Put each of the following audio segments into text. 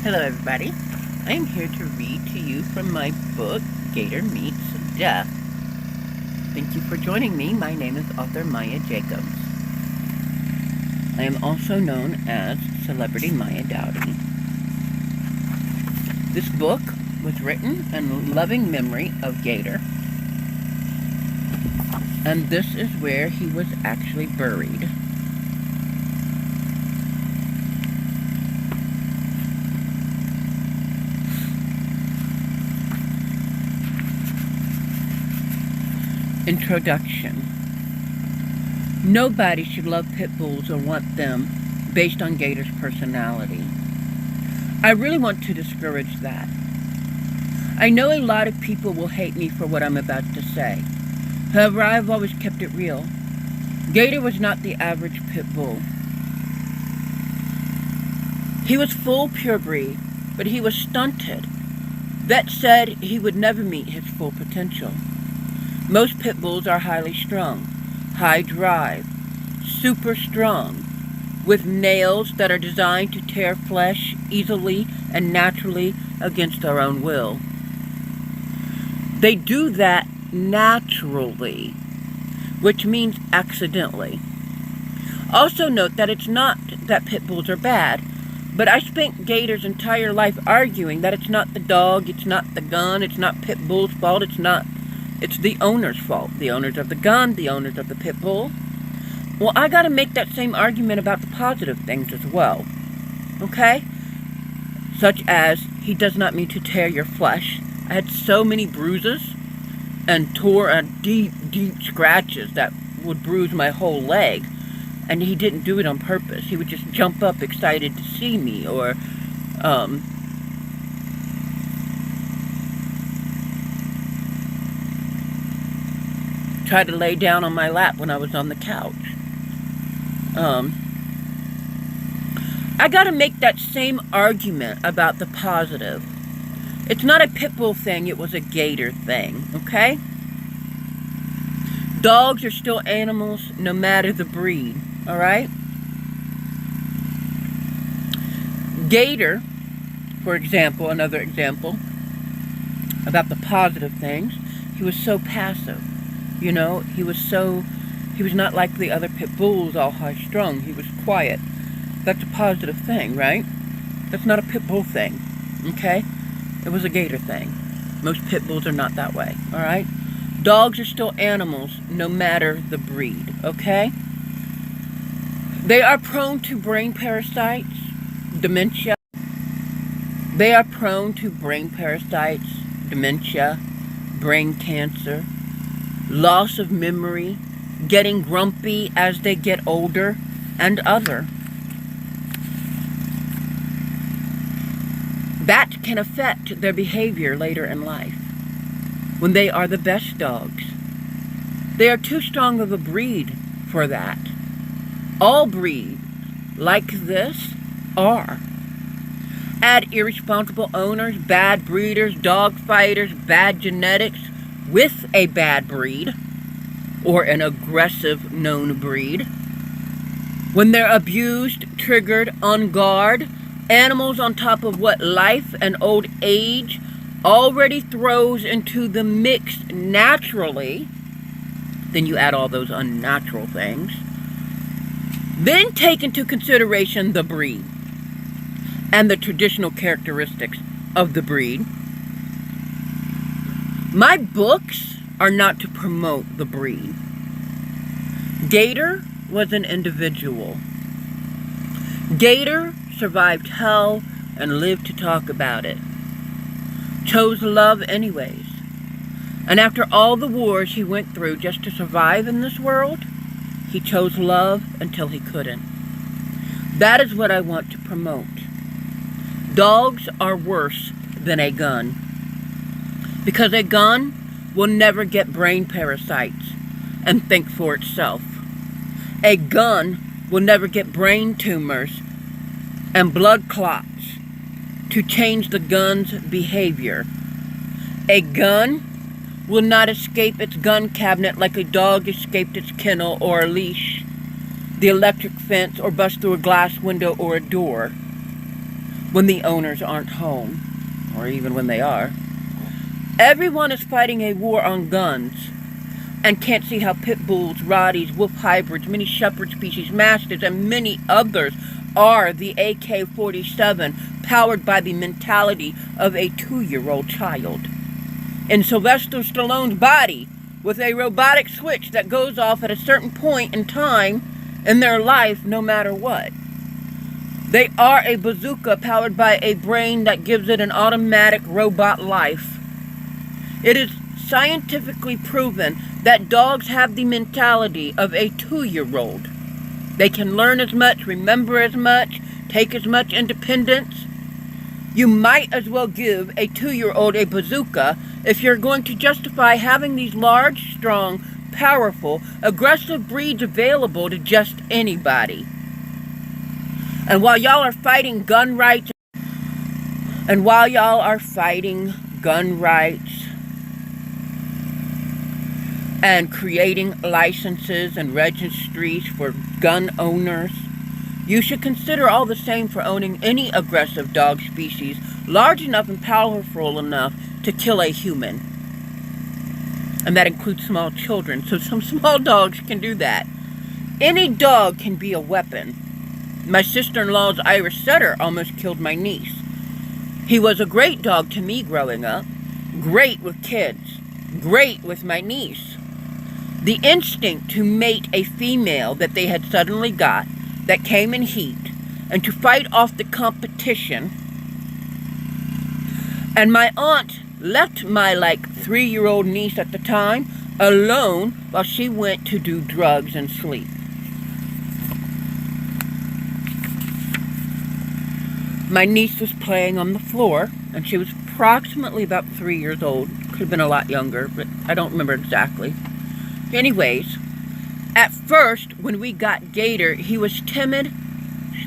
Hello everybody. I am here to read to you from my book, Gator Meets Death. Thank you for joining me. My name is author Maya Jacobs. I am also known as Celebrity Maya Dowdy. This book was written in loving memory of Gator. And this is where he was actually buried. Introduction. Nobody should love pit bulls or want them based on Gator's personality. I really want to discourage that. I know a lot of people will hate me for what I'm about to say. However, I've always kept it real. Gator was not the average pit bull. He was full purebred, but he was stunted. That said, he would never meet his full potential. Most pit bulls are highly strung, high drive, super strong, with nails that are designed to tear flesh easily and naturally against their own will. They do that naturally, which means accidentally. Also note that it's not that pit bulls are bad, but I spent Gator's entire life arguing that it's not the dog, it's not the gun, it's not pit bull's fault, it's the owner's fault. The owners of the gun, the owners of the pit bull. Well, I gotta make that same argument about the positive things as well. Okay? Such as, he does not mean to tear your flesh. I had so many bruises and tore deep, deep scratches that would bruise my whole leg. And he didn't do it on purpose. He would just jump up excited to see me, or, try to lay down on my lap when I was on the couch. I gotta make that same argument about the positive. It's not a pit bull thing, it was a Gator thing, okay? Dogs are still animals no matter the breed, alright? Gator, for example, another example about the positive things, he was so passive. You know, he was not like the other pit bulls, all high-strung. He was quiet. That's a positive thing, right? That's not a pit bull thing, okay? It was a Gator thing. Most pit bulls are not that way, all right? Dogs are still animals, no matter the breed, okay? They are prone to brain parasites, dementia. They are prone to brain parasites, dementia, brain cancer, loss of memory, getting grumpy as they get older, and other. That can affect their behavior later in life, when they are the best dogs. They are too strong of a breed for that. All breeds like this are. Add irresponsible owners, bad breeders, dog fighters, bad genetics, with a bad breed, or an aggressive known breed. When they're abused, triggered, on guard, animals on top of what life and old age already throws into the mix naturally, then you add all those unnatural things. Then take into consideration the breed and the traditional characteristics of the breed. My books are not to promote the breed. Gator was an individual. Gator survived hell and lived to talk about it. Chose love anyways. And after all the wars he went through just to survive in this world, he chose love until he couldn't. That is what I want to promote. Dogs are worse than a gun. Because a gun will never get brain parasites and think for itself. A gun will never get brain tumors and blood clots to change the gun's behavior. A gun will not escape its gun cabinet like a dog escaped its kennel or a leash, the electric fence, or bust through a glass window or a door. when the owners aren't home, or even when they are. Everyone is fighting a war on guns and can't see how pit bulls, rotties, wolf hybrids, many shepherd species, mastiffs, and many others are the AK-47 powered by the mentality of a 2-year-old child. In Sylvester Stallone's body, with a robotic switch that goes off at a certain point in time in their life, no matter what. They are a bazooka powered by a brain that gives it an automatic robot life. It is scientifically proven that dogs have the mentality of a 2-year-old. They can learn as much, remember as much, take as much independence. You might as well give a 2-year-old a bazooka if you're going to justify having these large, strong, powerful, aggressive breeds available to just anybody. And while y'all are fighting gun rights, and creating licenses and registries for gun owners, you should consider all the same for owning any aggressive dog species large enough and powerful enough to kill a human. And that includes small children, so some small dogs can do that. Any dog can be a weapon. My sister-in-law's Irish setter almost killed my niece. He was a great dog to me growing up. Great with kids. Great with my niece. The instinct to mate a female that they had suddenly got, that came in heat, and to fight off the competition. And my aunt left my 3-year-old niece at the time alone while she went to do drugs and sleep. My niece was playing on the floor, and she was approximately about 3 years old. Could have been a lot younger, but I don't remember exactly. Anyways, at first, when we got Gator, he was timid.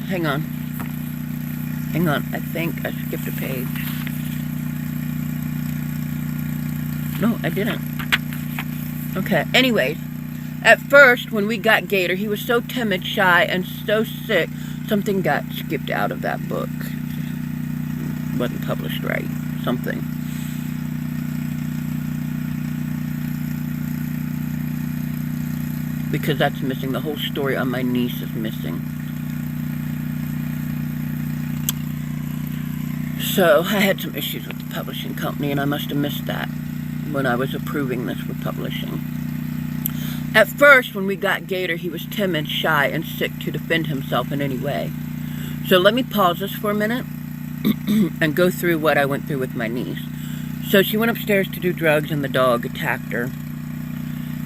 Hang on, I think I skipped a page. No, I didn't. Okay, anyways, at first, when we got Gator, he was so timid, shy, and so sick, something got skipped out of that book. Wasn't published right. Something. Because that's missing. The whole story on my niece is missing. So, I had some issues with the publishing company, and I must have missed that when I was approving this for publishing. At first, when we got Gator, he was timid, shy, and sick to defend himself in any way. So let me pause this for a minute and go through what I went through with my niece. So she went upstairs to do drugs, and the dog attacked her.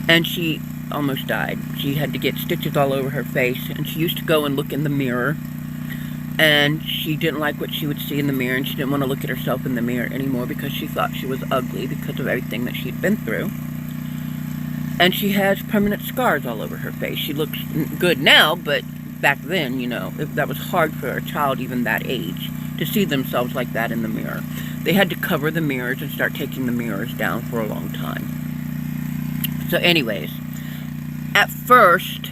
And she almost died. She had to get stitches all over her face, and she used to go and look in the mirror. And she didn't like what she would see in the mirror, and she didn't want to look at herself in the mirror anymore because she thought she was ugly because of everything that she'd been through. And she has permanent scars all over her face. She looks good now, but back then, that was hard for a child even that age to see themselves like that in the mirror. They had to cover the mirrors and start taking the mirrors down for a long time. So anyways, at first,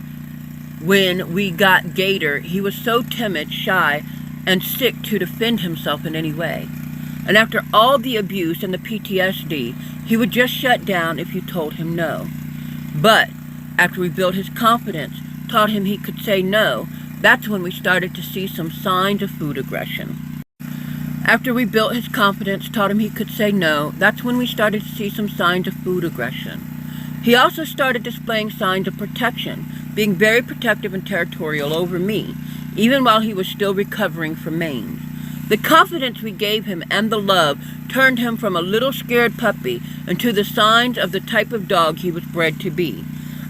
when we got Gator, he was so timid, shy, and sick to defend himself in any way. And after all the abuse and the PTSD, he would just shut down if you told him no. But after we built his confidence, taught him he could say no, that's when we started to see some signs of food aggression. After we built his confidence, taught him he could say no, that's when we started to see some signs of food aggression. He also started displaying signs of protection, being very protective and territorial over me, even while he was still recovering from mange. The confidence we gave him and the love turned him from a little scared puppy into the signs of the type of dog he was bred to be.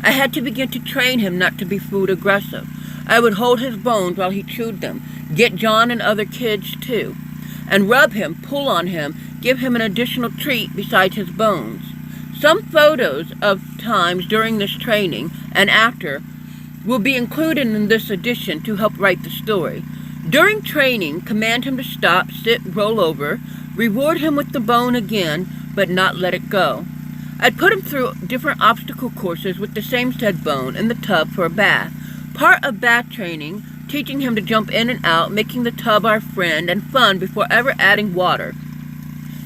I had to begin to train him not to be food aggressive. I would hold his bones while he chewed them, get John and other kids too, and rub him, pull on him, give him an additional treat besides his bones. Some photos of times during this training and after will be included in this edition to help write the story. During training, command him to stop, sit, roll over, reward him with the bone again, but not let it go. I'd put him through different obstacle courses with the same said bone in the tub for a bath. Part of bath training teaching him to jump in and out, making the tub our friend and fun before ever adding water.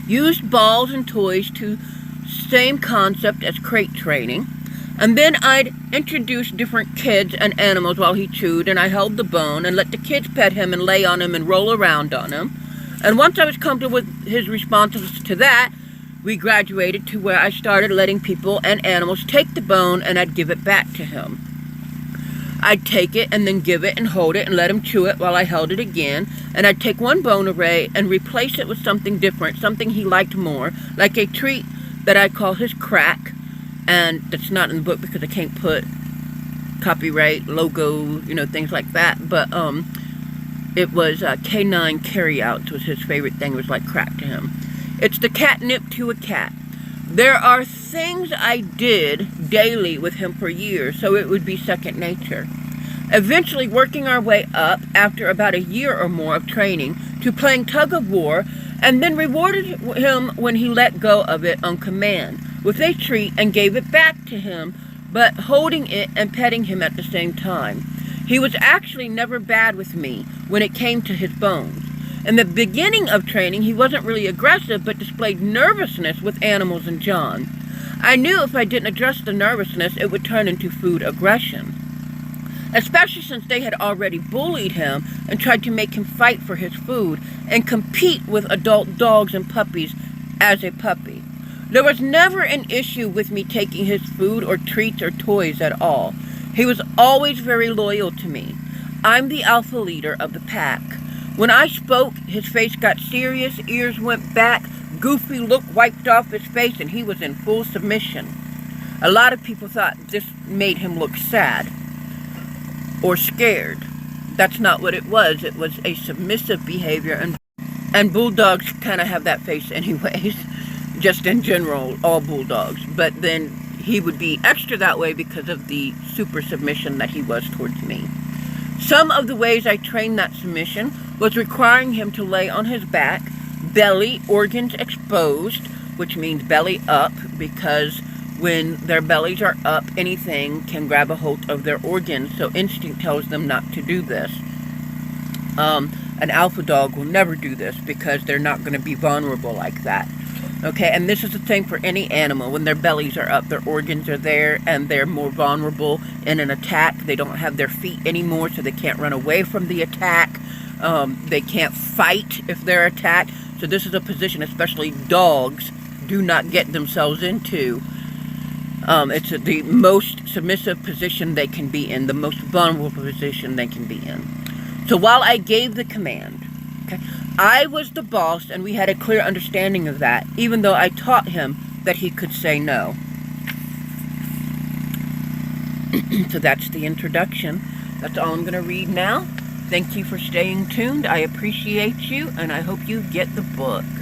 Used balls and toys to same concept as crate training. And then I'd introduce different kids and animals while he chewed, and I held the bone and let the kids pet him and lay on him and roll around on him. And once I was comfortable with his responses to that, we graduated to where I started letting people and animals take the bone, and I'd give it back to him. I'd take it and then give it and hold it and let him chew it while I held it again. And I'd take one bone array and replace it with something different, something he liked more, like a treat that I call his crack. And that's not in the book because I can't put copyright, logo, things like that. But it was K9 carryouts was his favorite thing. It was like crack to him. It's the catnip to a cat. There are things I did daily with him for years, so it would be second nature. Eventually working our way up after about a year or more of training to playing tug of war, and then rewarded him when he let go of it on command with a treat and gave it back to him, but holding it and petting him at the same time. He was actually never bad with me when it came to his bones. In the beginning of training, he wasn't really aggressive, but displayed nervousness with animals and John. I knew if I didn't address the nervousness, it would turn into food aggression, especially since they had already bullied him and tried to make him fight for his food and compete with adult dogs and puppies as a puppy. There was never an issue with me taking his food or treats or toys at all. He was always very loyal to me. I'm the alpha leader of the pack. When I spoke, his face got serious, ears went back, goofy look wiped off his face, and he was in full submission. A lot of people thought this made him look sad or scared. That's not what it was. It was a submissive behavior, and bulldogs kind of have that face anyways, just in general, all bulldogs. But then he would be extra that way because of the super submission that he was towards me. Some of the ways I trained that submission was requiring him to lay on his back, belly, organs exposed, which means belly up, because when their bellies are up, anything can grab a hold of their organs, so instinct tells them not to do this. An alpha dog will never do this because they're not going to be vulnerable like that. Okay, and this is the same for any animal. When their bellies are up, their organs are there, and they're more vulnerable in an attack. They don't have their feet anymore, so they can't run away from the attack. They can't fight if they're attacked. So this is a position, especially dogs, do not get themselves into. It's the most submissive position they can be in, the most vulnerable position they can be in. So while I gave the command, okay, I was the boss, and we had a clear understanding of that, even though I taught him that he could say no. So that's the introduction. That's all I'm going to read now. Thank you for staying tuned. I appreciate you, and I hope you get the book.